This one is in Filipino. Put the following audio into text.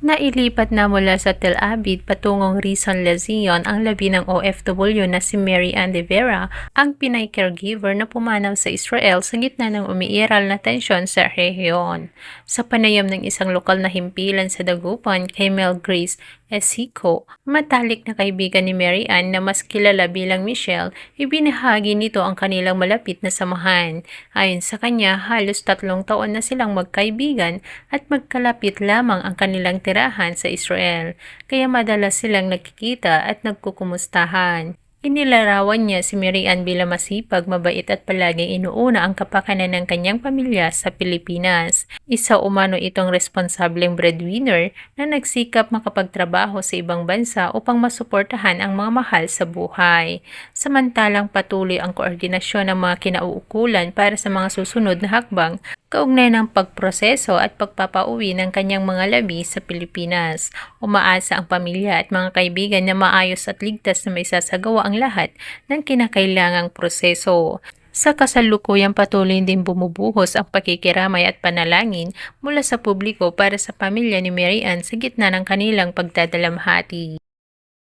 Nailipat na mula sa Tel Aviv patungong Rishon LeZion ang labi ng OFW na si Mary Ann de Vera, ang Pinay caregiver na pumanaw sa Israel sa gitna ng umiiral na tensyon sa rehiyon. Sa panayam ng isang lokal na himpilan sa Dagupan kay Mel Grace Esico, matalik na kaibigan ni Mary Ann na mas kilala bilang Michelle, ibinahagi nito ang kanilang malapit na samahan. Ayon sa kanya, halos 3 taon na silang magkaibigan at magkalapit lamang ang kanilang tirahan sa Israel, kaya madalas silang nagkikita at nagkukumustahan. Inilarawan niya si Mary Ann bilang masipag, mabait at palaging inuuna ang kapakanan ng kanyang pamilya sa Pilipinas. Isa umano itong responsableng breadwinner na nagsikap makapagtrabaho sa ibang bansa upang masuportahan ang mga mahal sa buhay. Samantalang patuloy ang koordinasyon ng mga kinauukulan para sa mga susunod na hakbang kaugnay ng pagproseso at pagpapauwi ng kanyang mga labi sa Pilipinas. Umaasa ang pamilya at mga kaibigan na maayos at ligtas na may sasagawa ang lahat ng kinakailangang proseso. Sa kasalukuyan, patuloy din bumubuhos ang pakikiramay at panalangin mula sa publiko para sa pamilya ni Mary Ann sa gitna ng kanilang pagdadalamhati.